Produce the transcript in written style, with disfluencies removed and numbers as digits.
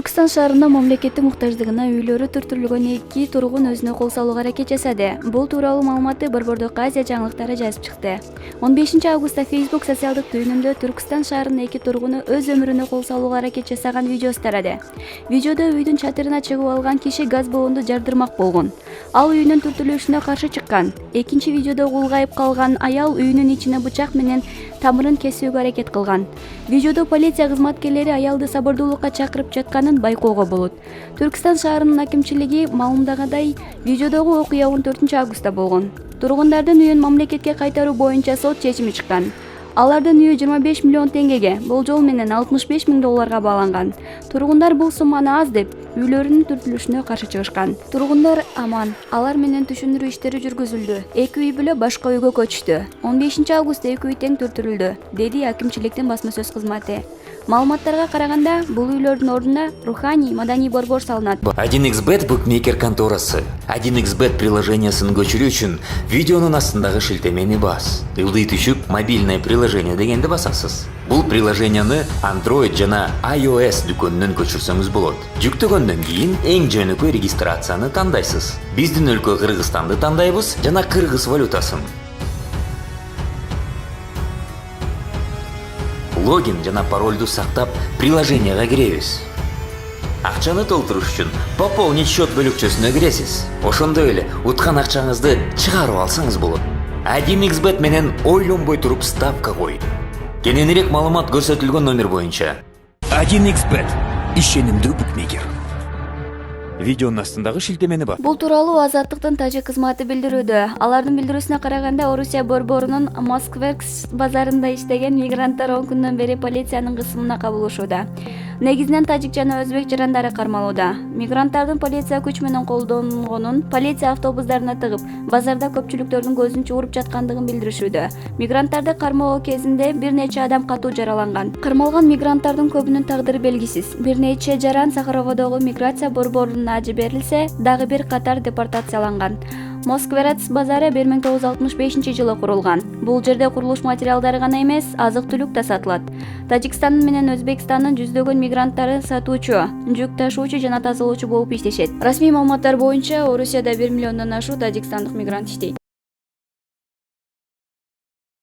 Түркістан шаарында мамлекеттик муктаждыгына үйлөрү түртүрүлгөн 2 тургун өзүнө кол салууга аракет жасады. Бул тууралуу маалыматты Борбордук Азия жаңылыктары жазып чыкты. 15 августта Facebook социалдык түйүнүндө Түркістан шаарынын 2 тургуну өз өмүрүнө кол салууга аракет жасаган видеосу тарады. Видеодо үйдүн чатырына чыгып алган киши газ баллонду жардырмак болгон. Ал үйүнүн түртүлүшүнө каршы чыккан. Экинчи видеодо улгайып калган аял үйүнүн ичине бычак менен тамырын кесүүгө аракет кылган. Видеодо полиция кызматкерлери аялды сабырдуулукка чакырып жатканын байкоого болот. Түркістан шаарынын акимчилиги маалымдагандай, видеодогу окуя 14 августта болгон. Тургундардын үйүн мамлекетке кайтаруу боюнча сот чечими чыккан. Алардын үйү 25 миллион теңгеге, болжол менен 65 миң долларга бааланган. Тургундар бул сумманы аз деп, үйлөрүнүн түртүлүшүнө каршы чыгышкан. Тургундар аман, алар менен түшүндүрүү иштери жүргүзүлдү. 2 үй бүлө башка үйгө көчтү. 15 августта 2 үй тең түртүлдү, деди акимчиликтин басма сөз кызматы. Маалыматтарга караганда, бул үйлөрдүн ордуна руханий маданий борбор салынат. 1xbet букмекер конторасы. 1xbet приложениясын көчүрүү үчүн видеонун астындагы шилтемени бас. Ылдый түшүп, мобильное приложение дегенди басасыз. Бул приложенияны Android жана iOS дүкөнүнөн көчүрсөңүз болот. Жүктөгөндөн кийин эң жөнөкөй регистрацияны тандайсыз. Биздин өлкө Кыргызстанды тандайбыз жана кыргыз валютасын. Логин жана паролду сактап, приложенияга киребиз. Акчаны толтуруш үчүн пополнить счет бөлүкчөсүнө киресиз. Ошондой эле уткан акчаңызды чыгарып алсаңыз болот. 1xbet менен ойлонбой туруп ставка кой. Кененирээк маалымат көрсөтүлгөн номер боюнча. 1xbet ишенимдүү букмекер. Видеонун астындагы шилтемени бар. Бул тууралуу Азаттыктын тажик кызматы билдирүүдө. Алардын билдирүүсүнө караганда, Орусия борборунун Москверкс базарында иштеген мигранттар 10 күндөн бери полициянын кысымына кабылышууда. Негизинен тажик жана өзбек жарандары кармалууда. Мигранттардын полиция күч менен колдонгонун полиция автобустарына тыгып, базарда көпчүлүктөрдүн көзүн чугуруп жаткандыгын билдиришүүдө. Мигранттарды кармоо кезинде бир нече адам катуу жараланган. Кармалган мигранттардын көбүнүн тагдыры белгисиз. Бир нече жаран Сахароводогу миграция борборуна жиберилсе, дагы бир катар депортацияланган. Москверец базары 1965-жылы курулган. Бул жерде курулуш материалдары гана эмес, азык-түлүк да сатылат. Тажикстан менен Өзбекстандын жүздөгөн мигранттары сатуучу, жүк ташуучу жана тазалоочу болуп иштешет. Расмий маалыматтар боюнча, Орусияда 1 миллиондон ашуун тажикстандык мигрант иштейт.